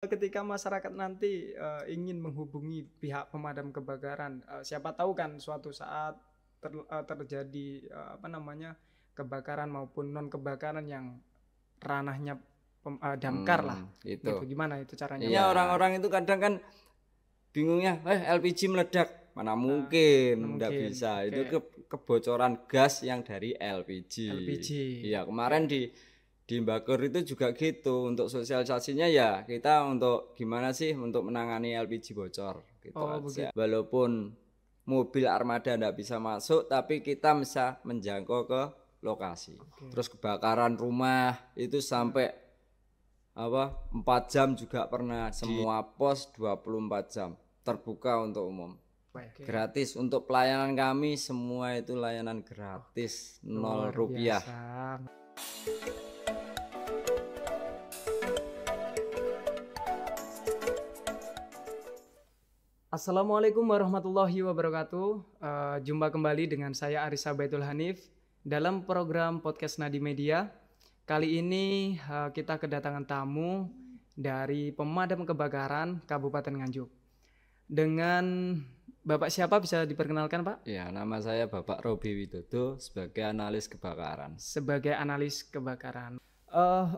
Ketika masyarakat nanti ingin menghubungi pihak pemadam kebakaran, siapa tahu kan suatu saat terjadi kebakaran maupun non kebakaran yang ranahnya damkar lah, Itu. gitu. Gimana itu caranya? Iya, orang-orang itu kadang kan bingungnya, LPG meledak, mana mungkin, nggak bisa. Itu kebocoran gas yang dari LPG. Iya, kemarin di Mbakor itu juga gitu. Untuk sosialisasinya ya kita untuk gimana sih untuk menangani LPG bocor gitu aja. Begitu. Walaupun mobil armada nggak bisa masuk, tapi kita bisa menjangkau ke lokasi. Terus kebakaran rumah itu sampai 4 jam juga pernah. Semua pos 24 jam terbuka untuk umum. Gratis. Untuk pelayanan kami semua itu layanan gratis, 0 rupiah. Assalamualaikum warahmatullahi wabarakatuh. Jumpa kembali dengan saya Arisa Baitul Hanif dalam program podcast Nadi Media. Kali ini kita kedatangan tamu dari pemadam kebakaran Kabupaten Nganjuk. Dengan Bapak siapa, bisa diperkenalkan Pak? Ya, nama saya Bapak Robi Widodo sebagai analis kebakaran.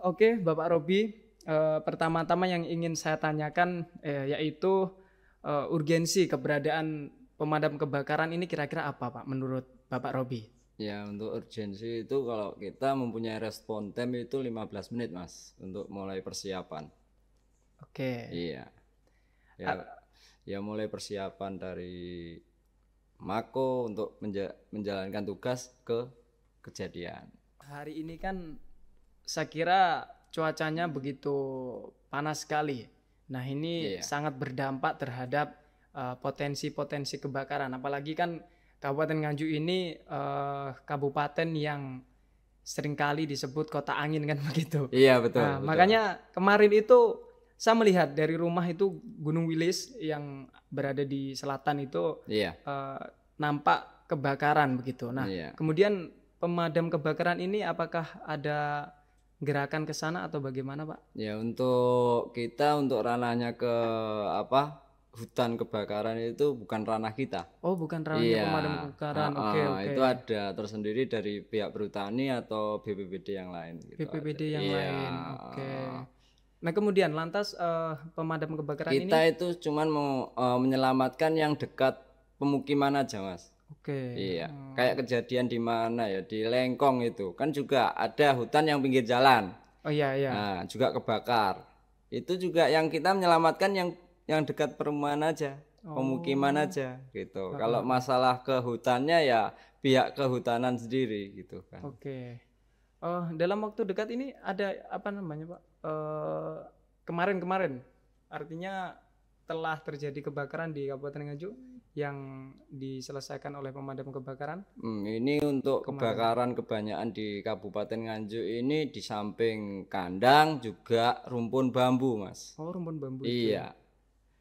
Oke, Bapak Robi. Pertama-tama yang ingin saya tanyakan yaitu urgensi keberadaan pemadam kebakaran ini kira-kira apa Pak menurut Bapak Robi? Ya, untuk urgensi itu kalau kita mempunyai respon time itu 15 menit Mas untuk mulai persiapan. Oke. Iya. Ya mulai persiapan dari mako untuk menjalankan tugas ke kejadian. Hari ini kan saya kira cuacanya begitu panas sekali. Nah ini sangat berdampak terhadap potensi-potensi kebakaran. Apalagi kan Kabupaten Nganjuk ini kabupaten yang seringkali disebut kota angin kan begitu. Iya betul. Nah, makanya kemarin itu saya melihat dari rumah itu Gunung Wilis yang berada di selatan itu nampak kebakaran begitu. Nah kemudian pemadam kebakaran ini apakah ada gerakan ke sana atau bagaimana Pak? Ya untuk kita untuk ranahnya ke hutan kebakaran itu bukan ranah kita. Oh bukan ranahnya pemadam kebakaran. Oke. Itu ada tersendiri dari pihak perhutani atau BPBD yang lain. Gitu BPBD yang lain. Oke. Nah kemudian lantas pemadam kebakaran kita itu cuman mau menyelamatkan yang dekat pemukiman aja Mas. Oke. Iya. Kayak kejadian di mana ya, di Lengkong itu kan juga ada hutan yang pinggir jalan. Oh iya. Nah juga kebakar. Itu juga yang kita menyelamatkan yang dekat perumahan aja, pemukiman aja gitu. Kalau masalah ke hutannya ya pihak kehutanan sendiri gitu kan. Oke. Dalam waktu dekat ini ada Pak? Kemarin artinya telah terjadi kebakaran di Kabupaten Nganjuk yang diselesaikan oleh pemadam kebakaran. Ini untuk kebakaran kebanyakan di Kabupaten Nganjuk ini di samping kandang juga rumpun bambu Mas. Oh rumpun bambu. Iya.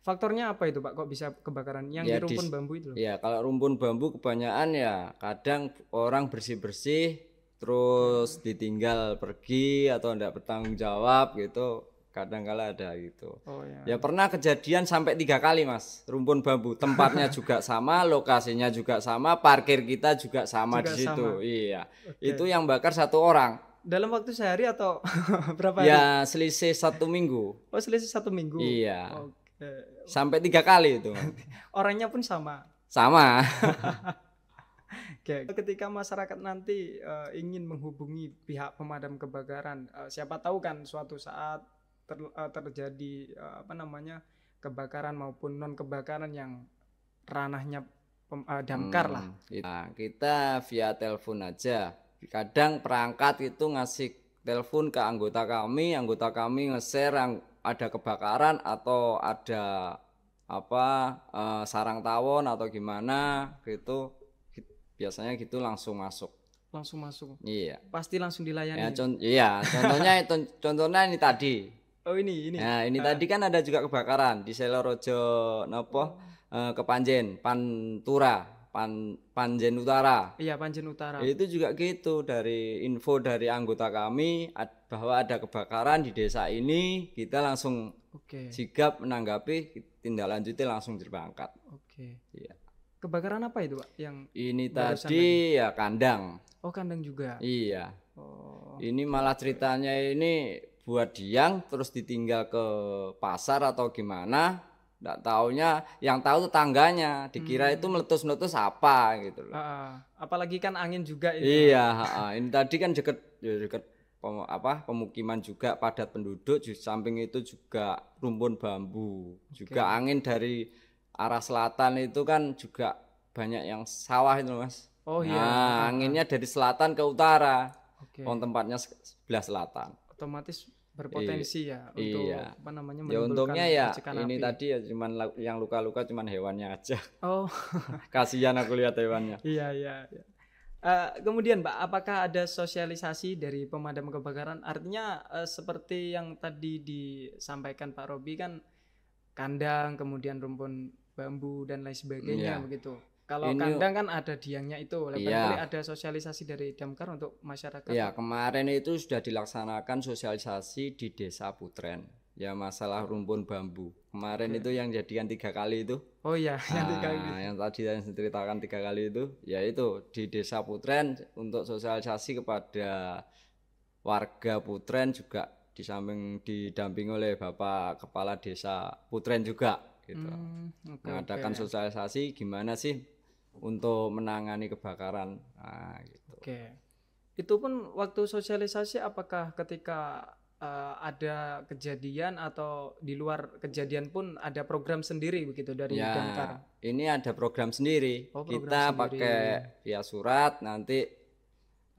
Faktornya apa itu Pak? Kok bisa kebakaran yang di rumpun bambu itu? Ya kalau rumpun bambu kebanyakan ya kadang orang bersih-bersih terus ditinggal pergi atau tidak bertanggung jawab gitu. Kadang-kala ada gitu. Ya pernah kejadian sampai 3 kali Mas. Rumpun bambu tempatnya juga sama, lokasinya juga sama, parkir kita juga sama di situ. Iya. Itu yang bakar 1 orang. Dalam waktu sehari atau berapa hari? Ya selisih 1 minggu. Oh selisih 1 minggu. Iya. Sampai 3 kali itu. Orangnya pun sama. Sama. Ketika masyarakat nanti ingin menghubungi pihak pemadam kebakaran, siapa tahu kan suatu saat terjadi kebakaran maupun non kebakaran yang ranahnya damkar lah. Kita via telepon aja. Kadang perangkat itu ngasih telepon ke anggota kami nge-share ada kebakaran atau ada sarang tawon atau gimana gitu. Biasanya gitu langsung masuk. Iya. Pasti langsung dilayani. Contohnya ini tadi. Oh ini. Nah ini tadi kan ada juga kebakaran di Selorojo Kepanjen, Panjen Utara. Iya Panjen Utara. Itu juga gitu, dari info dari anggota kami bahwa ada kebakaran di desa ini, kita langsung Oke. Sigap menanggapi, tindak lanjutnya langsung berangkat. Oke. Iya. Kebakaran apa itu, Pak? Yang Ini barusan tadi ya kandang. Oh, kandang juga. Iya. Oh. Ini malah ceritanya ini buat diang terus ditinggal ke pasar atau gimana? Nggak taunya, yang tahu tetangganya. Dikira itu meletus-meletus apa gitu loh. Apalagi kan angin juga itu. Iya, ini tadi kan deket pemukiman juga, padat penduduk. Di samping itu juga rumpun bambu. Juga angin dari arah selatan itu kan juga banyak yang sawah itu Mas. Oh iya. Nah, anginnya dari selatan ke utara. Oke. Tempatnya sebelah selatan. Otomatis berpotensi ya untuk apa namanya Ya menimbulkan untungnya ya percikan ini api. tadi ya cuman yang luka-luka cuman hewannya aja. Oh. Kasihan aku lihat hewannya. Iya. Kemudian Pak, apakah ada sosialisasi dari pemadam kebakaran? Artinya seperti yang tadi disampaikan Pak Robi kan, kandang, kemudian rumpun bambu dan lain sebagainya begitu. Kalau kandang kan ada diangnya itu, barangkali ada sosialisasi dari Damkar untuk masyarakat. Iya, kemarin itu sudah dilaksanakan sosialisasi di Desa Putren. Ya masalah rumpun bambu. Kemarin itu yang jadikan 3 kali itu. Oh iya, yang 3 kali. Yang tadi saya ceritakan 3 kali itu, yaitu di Desa Putren untuk sosialisasi kepada warga Putren juga di samping didampingi oleh Bapak Kepala Desa Putren juga gitu. Mengadakan sosialisasi gimana sih untuk menangani kebakaran. Gitu. Itu pun waktu sosialisasi apakah ketika ada kejadian atau di luar kejadian pun ada program sendiri begitu dari Damkar? Ini ada program sendiri. Kita pakai via surat nanti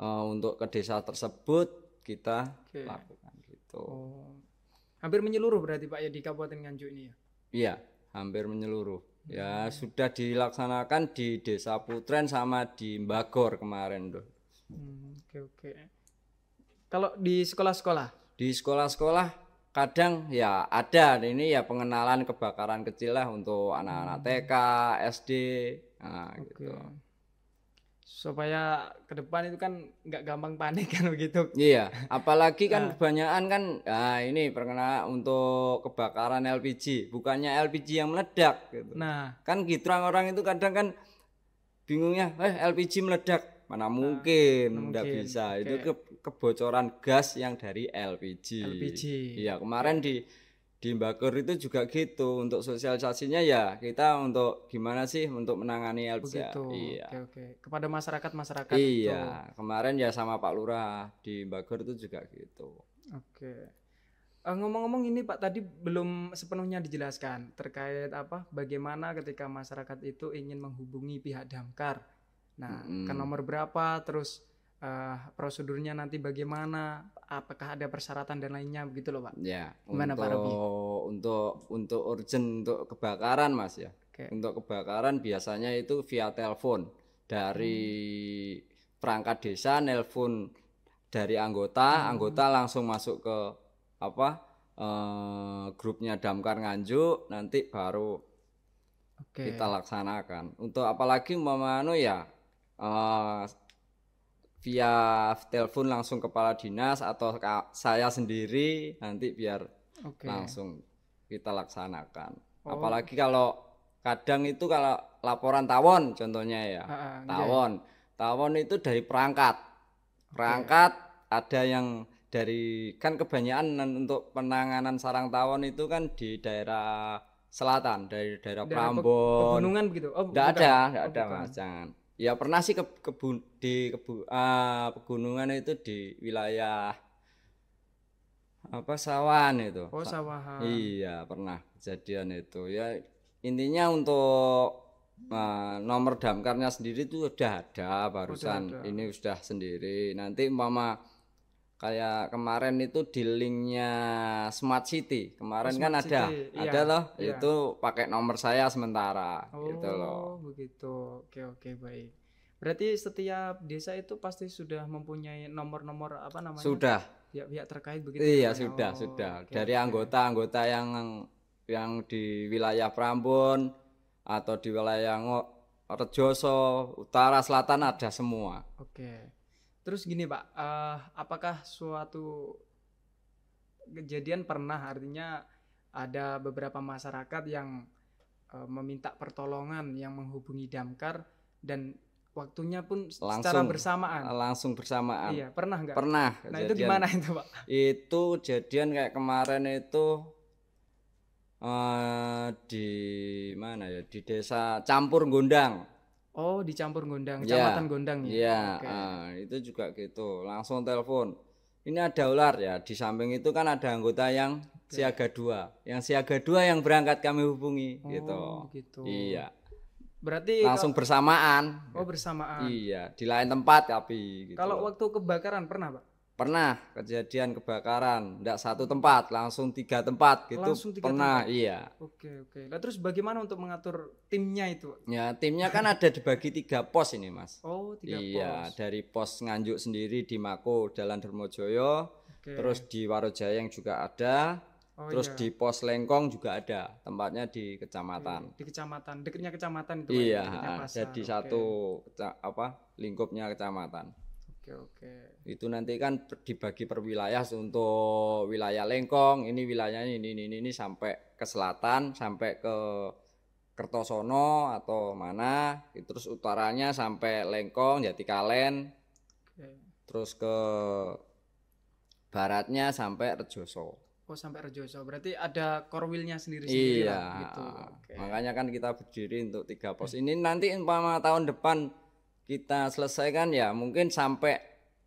untuk ke desa tersebut kita lakukan gitu. Hampir menyeluruh berarti Pak ya di Kabupaten Nganjuk ini ya? Iya, hampir menyeluruh. Ya sudah dilaksanakan di Desa Putren sama di Mbagor kemarin tuh. Kalau di sekolah-sekolah? Di sekolah-sekolah kadang ya ada ini ya pengenalan kebakaran kecil lah untuk anak-anak TK, SD, gitu. Supaya ke depan itu kan nggak gampang panik kan begitu. Iya, apalagi kan kebanyakan kan ini perkenalan untuk kebakaran LPG, bukannya LPG yang meledak gitu. Nah, kan gitu orang itu kadang kan bingungnya, LPG meledak. Mana mungkin enggak bisa. Itu kebocoran gas yang dari LPG. Iya, kemarin di Mbagor itu juga gitu. Untuk sosialisasinya ya kita untuk gimana sih untuk menangani LPG. Begitu. Iya. Kepada masyarakat iya, kemarin ya sama Pak Lurah di Mbagor itu juga gitu. Ngomong-ngomong ini Pak tadi belum sepenuhnya dijelaskan terkait bagaimana ketika masyarakat itu ingin menghubungi pihak Damkar. Nah, ke nomor berapa, terus prosedurnya nanti bagaimana, apakah ada persyaratan dan lainnya begitu loh Pak? Ya, gimana Pak Robi? Untuk urgent untuk kebakaran Mas ya. Untuk kebakaran biasanya itu via telepon dari perangkat desa, nelpon dari anggota langsung masuk ke grupnya Damkar Nganjuk, nanti baru kita laksanakan. Untuk apalagi ya via telepon langsung kepala dinas atau saya sendiri nanti biar langsung kita laksanakan. Apalagi kalau kadang itu kalau laporan tawon contohnya ya, tawon itu dari perangkat ada yang dari kan kebanyakan untuk penanganan sarang tawon itu kan di daerah selatan, dari daerah Prambon. Pegunungan begitu? Enggak ada Mas, jangan. Ya pernah sih pegunungan itu di wilayah Sawan itu. Sawahan. Iya, pernah kejadian itu. Ya intinya untuk nomor damkarnya sendiri itu sudah ada barusan. Ini sudah sendiri. Nanti kayak kemarin itu di linknya Smart City kemarin kan ada loh itu pakai nomor saya sementara gitu loh. Begitu. Oke, baik. Berarti setiap desa itu pasti sudah mempunyai nomor-nomor sudah pihak terkait begitu. Iya, sudah dari anggota-anggota yang di wilayah Prambon atau di wilayah Rejoso utara selatan ada semua. Terus gini Pak, apakah suatu kejadian pernah artinya ada beberapa masyarakat yang meminta pertolongan, yang menghubungi damkar dan waktunya pun secara bersamaan. Langsung bersamaan. Iya, pernah nggak? Pernah. Nah itu gimana itu Pak? Itu kejadian kayak kemarin itu di mana ya? Di desa Campur Gondang. Oh, di Campur Gondang, Kecamatan Gondang ya? Iya, itu juga gitu. Langsung telepon. Ini ada ular ya. Di samping itu kan ada anggota yang siaga 2. Yang siaga 2 yang berangkat kami hubungi gitu. Iya. Berarti langsung bersamaan. Oh, bersamaan. Iya, di lain tempat tapi gitu. Kalau waktu kebakaran pernah, Pak? Pernah kejadian kebakaran, enggak satu tempat, langsung 3 tempat gitu. Langsung 3 pernah, tempat? Iya. Oke. Nah, terus bagaimana untuk mengatur timnya itu? Ya, timnya kan ada dibagi 3 pos ini, Mas. Oh, 3 pos. Iya, dari pos Nganjuk sendiri di Mako Jalan Darmojoyo, terus di Warojayang juga ada, terus di pos Lengkong juga ada, tempatnya di kecamatan. Di kecamatan, dekatnya kecamatan itu. Iya, jadi satu lingkupnya kecamatan. Oke. Itu nanti kan dibagi per wilayah. Untuk wilayah Lengkong ini wilayahnya ini sampai ke selatan, sampai ke Kertosono atau mana, terus utaranya sampai Lengkong, Jatikalen, terus ke baratnya sampai Rejoso. Oh, sampai Rejoso, berarti ada korwilnya sendiri iya lah, gitu. Makanya kan kita berdiri untuk 3 pos ini. Nanti umpama tahun depan kita selesaikan ya mungkin sampai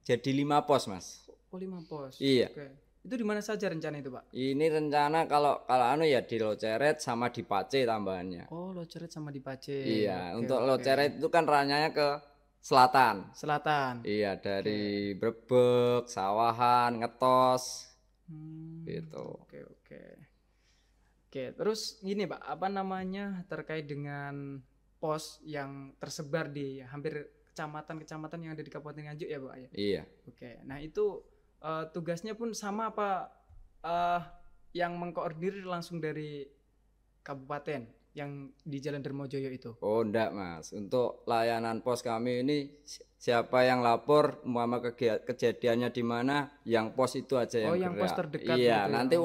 jadi 5 pos, Mas. Oh, 5 pos. Iya. Itu di mana saja rencana itu, Pak? Ini rencana kalau ya di Loceret sama di Pace tambahannya. Oh, Loceret sama di Pace. Iya, untuk Loceret itu kan ranyanya ke selatan. Iya, dari Brebek, Sawahan, Ngetos. Gitu. Oke, terus gini Pak, apa namanya terkait dengan pos yang tersebar di hampir kecamatan-kecamatan yang ada di Kabupaten Nganjuk ya Pak ya? Iya. Oke, nah itu tugasnya pun sama apa yang mengkoordinir langsung dari kabupaten yang di Jalan Darmojoyo itu? Oh enggak Mas, untuk layanan pos kami ini siapa yang lapor umpama kejadiannya di mana, yang pos itu aja yang gerak. Yang pos terdekat. Iya, gitu nanti ya?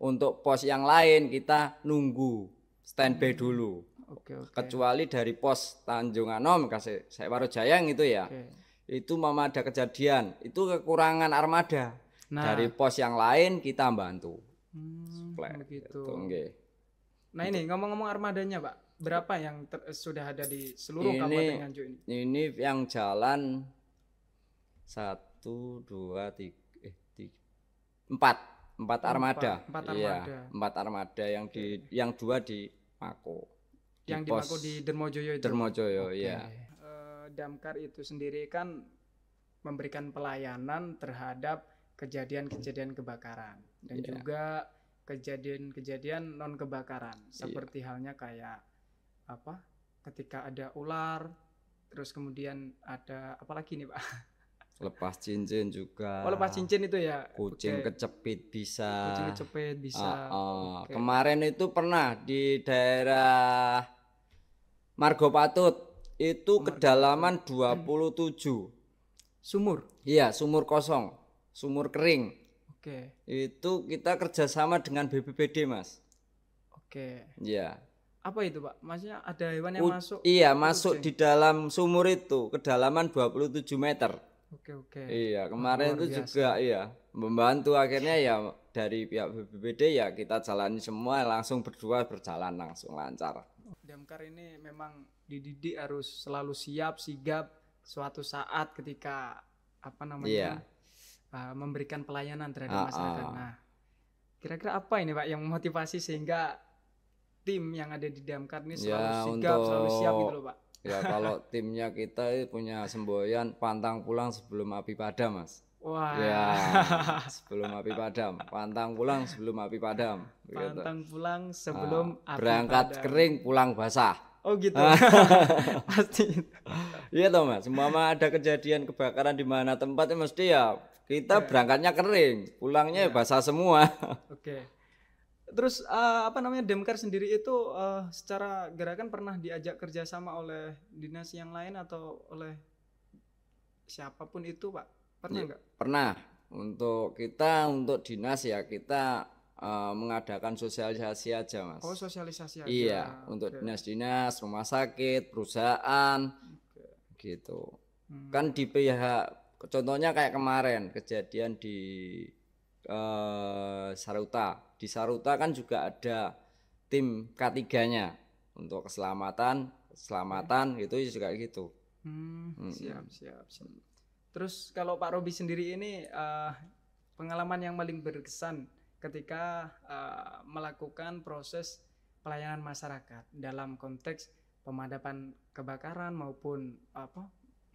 Untuk pos yang lain kita nunggu standby dulu. Kecuali dari pos Tanjung Anom, kasih saya Warojayang itu ya. Itu mama ada kejadian, itu kekurangan armada. Dari pos yang lain kita bantu. Begitu. Nah ini ngomong-ngomong armadanya Pak, berapa yang sudah ada di seluruh Kabupaten Nganjuk ini? Ini yang jalan 1, 2, 3, 4 armada. 4 armada. Iya, 4 armada yang 2 di Mako. Yang di Mako di Darmojoyo itu. Darmojoyo, iya. Damkar itu sendiri kan memberikan pelayanan terhadap kejadian-kejadian kebakaran dan juga kejadian-kejadian non kebakaran seperti halnya kayak ketika ada ular, terus kemudian ada apalagi nih Pak? Lepas cincin juga. Oh, lepas cincin itu ya. Kucing kecepit bisa. Okay. Kemarin itu pernah di daerah Margo Patut itu kedalaman 27 sumur. Iya, sumur kosong, sumur kering. Itu kita kerjasama dengan BPBD Mas. Iya. Apa itu Pak? Maksudnya ada hewan yang masuk? Iya, masuk di dalam sumur itu kedalaman 27 meter. Iya, kemarin itu juga membantu, akhirnya ya dari pihak BPBD ya kita jalani semua, langsung berdua berjalan langsung lancar. Damkar ini memang dididik harus selalu siap sigap suatu saat ketika memberikan pelayanan terhadap masyarakat. Nah, kira-kira apa ini Pak yang memotivasi sehingga tim yang ada di Damkar ini selalu sigap, selalu siap gitu loh Pak? Ya kalau timnya kita punya semboyan pantang pulang sebelum api padam Mas. Wah. Ya, sebelum api padam, pantang pulang sebelum api padam. Pantang pulang sebelum api berangkat padam. Kering, pulang basah. Oh gitu. Pasti. Iya toh Mas, umpama ada kejadian kebakaran di mana tempatnya mesti ya kita berangkatnya kering, pulangnya basah semua. Terus Damkar sendiri itu secara gerakan pernah diajak kerjasama oleh dinas yang lain atau oleh siapapun itu Pak? Pernah nggak? Pernah. Untuk dinas ya kita mengadakan sosialisasi aja Mas. Oh, sosialisasi aja. Iya, untuk dinas-dinas, rumah sakit, perusahaan, gitu. Kan di pihak, contohnya kayak kemarin kejadian di Saruta. Di Saruta kan juga ada tim K3-nya untuk keselamatan itu juga gitu. Siap. Terus kalau Pak Robi sendiri ini pengalaman yang paling berkesan ketika melakukan proses pelayanan masyarakat dalam konteks pemadaman kebakaran maupun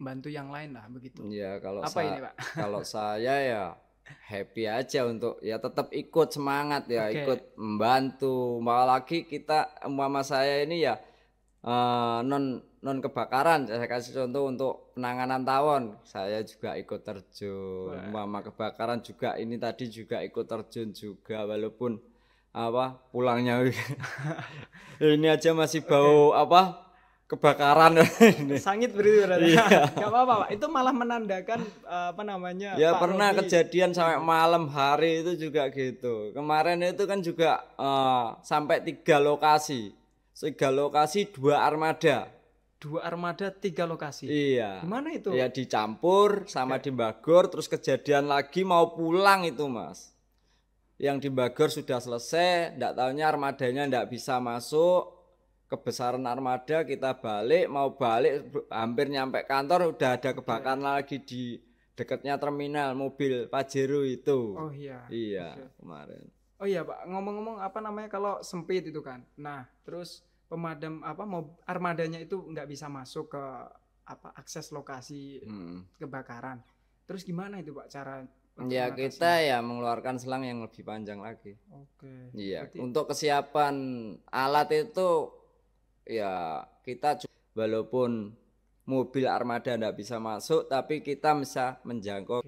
membantu yang lain lah begitu. Ya kalau ini Pak? Kalau saya ya happy aja untuk ya tetap ikut semangat ya, ikut membantu. Apalagi kita saya ini ya non kebakaran, saya kasih contoh untuk penanganan tawon, saya juga ikut terjun. Kebakaran juga ini tadi juga ikut terjun juga, walaupun pulangnya ini aja masih bau kebakaran. Sangit berarti. Gak apa-apa Pak, itu malah menandakan ya Pak pernah Robi. Kejadian sampai malam hari itu juga gitu. Kemarin itu kan juga sampai 3 lokasi 2 armada. 2 armada 3 lokasi. Iya. Gimana itu? Ya dicampur sama di Bagor, terus kejadian lagi mau pulang itu Mas. Yang di Bagor sudah selesai, ndak taunya armadanya ndak bisa masuk. Kebesaran armada, kita mau balik hampir nyampe kantor udah ada kebakaran lagi di dekatnya terminal mobil Pajero itu. Oh iya. Iya, kemarin. Oh iya Pak, ngomong-ngomong kalau sempit itu kan. Nah, terus pemadam mau armadanya itu nggak bisa masuk ke akses lokasi kebakaran. Terus gimana itu Pak cara ya kita ya mengeluarkan selang yang lebih panjang lagi. Oke. Iya, untuk kesiapan alat itu ya kita walaupun mobil armada nggak bisa masuk, tapi kita bisa menjangkau.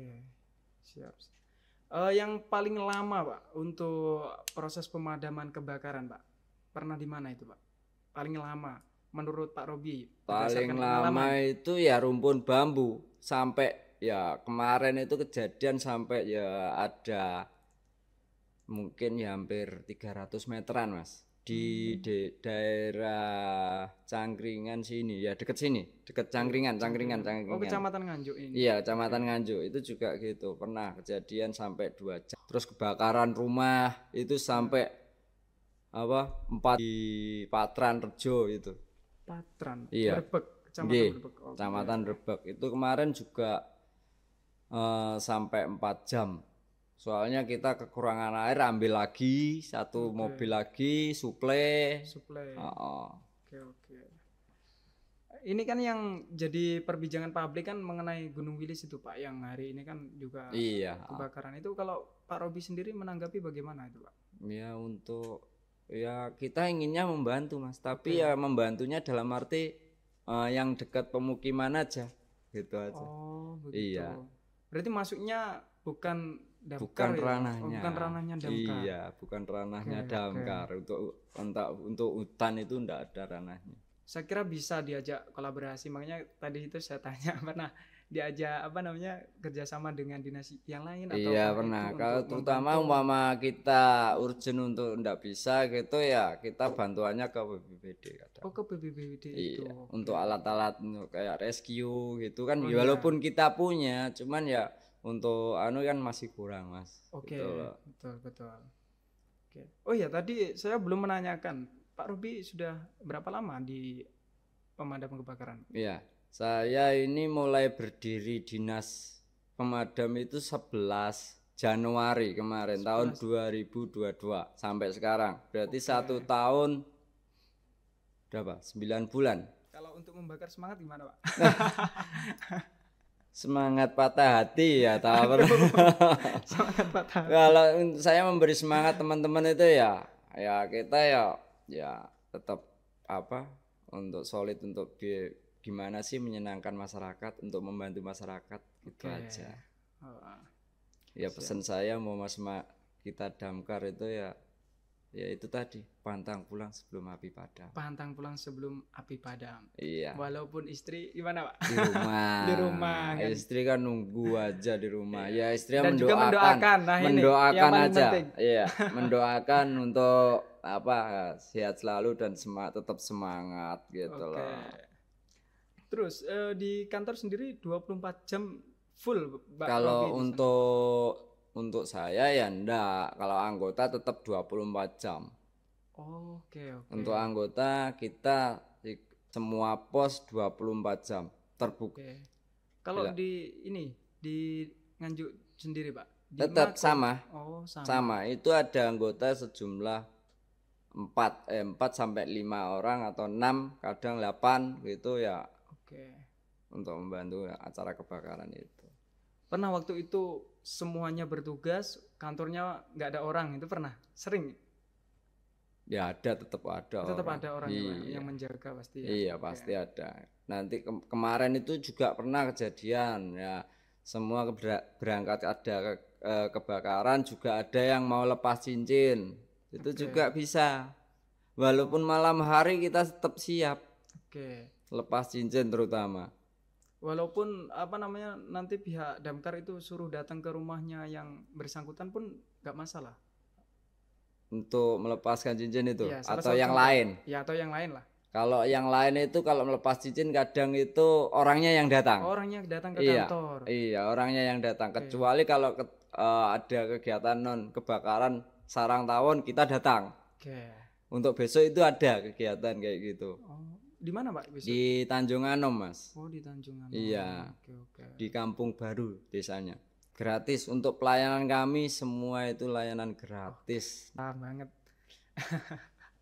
Siap. Yang paling lama Pak untuk proses pemadaman kebakaran Pak, pernah di mana itu Pak? Paling lama menurut Pak Robi? Paling lama itu ya rumpun bambu, sampai ya kemarin itu kejadian sampai ya ada mungkin ya hampir 300 meteran Mas. Di daerah Cangkringan sini ya, dekat Cangkringan. Oh, Kecamatan Nganjuk ini. Iya, Kecamatan Nganjuk itu juga gitu, pernah kejadian sampai 2 jam. Terus kebakaran rumah itu sampai 4 di Patran Rejo itu. Patran. Iya. Rebek, Kecamatan Rebek. Kecamatan Rebek itu kemarin juga sampai 4 jam. Soalnya kita kekurangan air, ambil lagi 1 mobil lagi, suplai. Oke. Ini kan yang jadi perbincangan publik kan mengenai Gunung Wilis itu Pak, yang hari ini kan juga kebakaran. Itu kalau Pak Robi sendiri menanggapi bagaimana itu Pak? Ya kita inginnya membantu Mas, tapi ya membantunya dalam arti yang dekat pemukiman aja, gitu aja. Oh begitu. Iya. Berarti masuknya bukan damkar, bukan ranahnya. bukan ranahnya damkar. Iya, bukan ranahnya damkar. Untuk hutan itu enggak ada ranahnya. Saya kira bisa diajak kolaborasi, makanya tadi itu saya tanya pernah diajak kerjasama dengan dinas yang lain atau iya pernah. Kalau terutama umpama kita urgent untuk enggak bisa gitu ya, kita bantuannya ke BPBD kadang. Oh, ke BPBD itu. Iya, untuk alat-alat kayak rescue gitu kan, walaupun kita punya, cuman ya untuk kan masih kurang Mas. Oke, betul. Oke. Oh ya, tadi saya belum menanyakan, Pak Robi sudah berapa lama di pemadam kebakaran? Iya, saya ini mulai berdiri dinas pemadam itu 11 Januari kemarin, 11. Tahun 2022 sampai sekarang. Berarti 1 tahun berapa? 9 bulan. Kalau untuk membakar semangat gimana Pak? Semangat patah hati ya tahu. Semangat patah hati. Kalau saya memberi semangat teman-teman itu ya kita ya tetap untuk solid, untuk gimana sih menyenangkan masyarakat, untuk membantu masyarakat gitu aja. Ya pesan saya mau kita damkar itu ya Ya itu tadi, pantang pulang sebelum api padam. Pantang pulang sebelum api padam. Iya. Walaupun istri gimana, Pak? Di rumah. Di rumah kan. Istri kan nunggu aja di rumah. Ya istrinya Dan juga mendoakan. Nah Mendoakan ini yang paling aja. penting. Iya, mendoakan untuk apa? Sehat selalu dan tetap semangat gitu loh. Terus di kantor sendiri 24 jam full, Pak Kalau Robi? untuk saya ya enggak. Kalau anggota tetap 24 jam. Oke. Untuk anggota kita semua pos 24 jam terbuka. Kalau di Nganjuk sendiri, Pak? Tetap sama. Sama. Itu ada anggota sejumlah 4 sampai 5 orang atau 6, kadang 8 gitu ya. Untuk membantu acara kebakaran itu. Pernah waktu itu semuanya bertugas, kantornya nggak ada orang, itu pernah? Sering? Ya tetap ada orang yang menjaga pasti ya. Iya, pasti ada. Nanti kemarin itu juga pernah kejadian ya, semua berangkat ada kebakaran, juga ada yang mau lepas cincin. Itu juga bisa. Walaupun malam hari kita tetap siap. Lepas cincin terutama. Walaupun nanti pihak damkar itu suruh datang ke rumahnya yang bersangkutan pun nggak masalah. Untuk melepaskan cincin itu ya, atau yang lain? Ya, atau yang lain lah. Kalau yang lain itu kalau melepas cincin kadang itu orangnya yang datang. Orangnya datang ke kantor. Iya, orangnya yang datang. Kecuali kalau ada kegiatan kebakaran sarang tawon kita datang. Untuk besok itu ada kegiatan kayak gitu. Di mana, Pak? Besok? Di Tanjung Anom, Mas. Di Tanjung Anom. Iya. Di Kampung Baru desanya. Gratis untuk pelayanan kami, semua itu layanan gratis. Banget.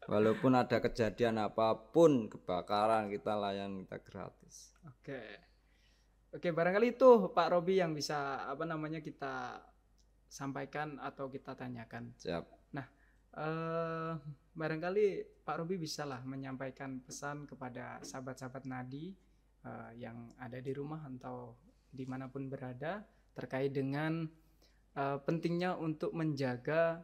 Walaupun ada kejadian apapun kebakaran kita kita gratis. Oke, barangkali itu Pak Robi yang bisa kita sampaikan atau kita tanyakan. Siap. Nah, barangkali Pak Robi bisalah menyampaikan pesan kepada sahabat-sahabat Nadi yang ada di rumah atau dimanapun berada terkait dengan pentingnya untuk menjaga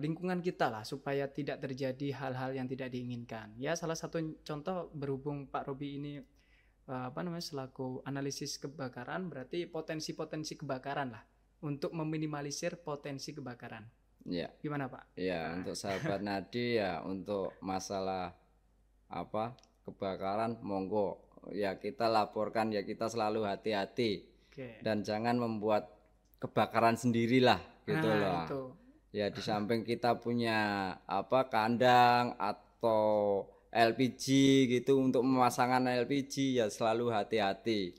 lingkungan kita lah supaya tidak terjadi hal-hal yang tidak diinginkan. Ya, salah satu contoh berhubung Pak Robi ini selaku analisis kebakaran, berarti potensi-potensi kebakaran lah untuk meminimalisir potensi kebakaran. Ya. Gimana, Pak? Ya, untuk sahabat Nadi ya untuk masalah kebakaran monggo ya kita laporkan, ya kita selalu hati-hati. Dan jangan membuat kebakaran sendirilah gitu loh. Itu. Ya di samping kita punya kandang atau LPG gitu, untuk pemasangan LPG ya selalu hati-hati.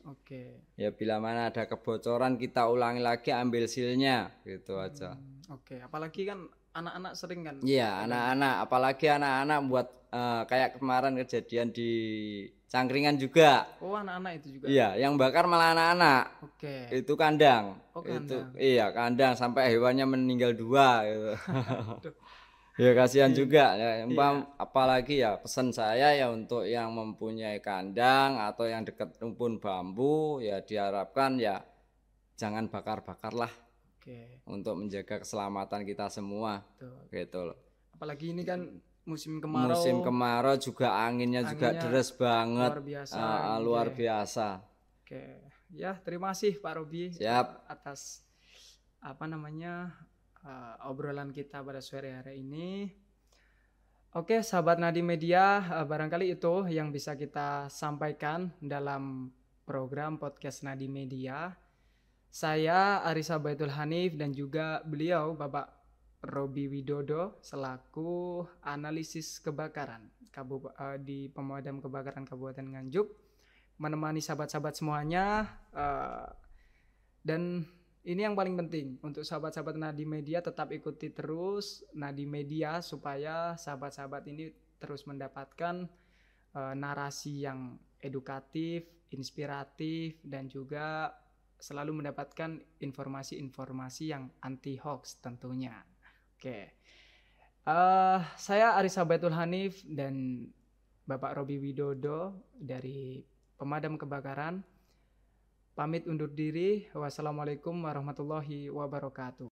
Ya bila mana ada kebocoran kita ulangi lagi, ambil silnya gitu aja. Apalagi kan anak-anak sering kan? Iya, anak-anak, apalagi anak-anak buat kayak kemarin kejadian di Cangkringan juga. Anak-anak itu juga. Iya, yang bakar malah anak-anak. Itu kandang. Itu kandang sampai hewannya meninggal 2 gitu. Ya kasihan juga ya. Apalagi ya pesan saya ya untuk yang mempunyai kandang atau yang dekat rumpun bambu ya diharapkan ya jangan bakar-bakar lah. Untuk menjaga keselamatan kita semua. Gitu loh. Apalagi ini kan musim kemarau juga anginnya juga deras banget. Luar biasa. Ya, terima kasih Pak Robi. Siap. Atas obrolan kita pada sore hari ini. Oke, sahabat Nadi Media, barangkali itu yang bisa kita sampaikan dalam program podcast Nadi Media. Saya Arisa Baitul Hanif dan juga beliau Bapak Robi Widodo selaku analisis kebakaran di Pemadam Kebakaran Kabupaten Nganjuk, menemani sahabat-sahabat semuanya. Dan ini yang paling penting untuk sahabat-sahabat Nadi Media, tetap ikuti terus Nadi Media supaya sahabat-sahabat ini terus mendapatkan narasi yang edukatif, inspiratif, dan juga selalu mendapatkan informasi-informasi yang anti hoax tentunya. Saya Arisa Baitul Hanif dan Bapak Robi Widodo dari Pemadam Kebakaran pamit undur diri. Wassalamualaikum warahmatullahi wabarakatuh.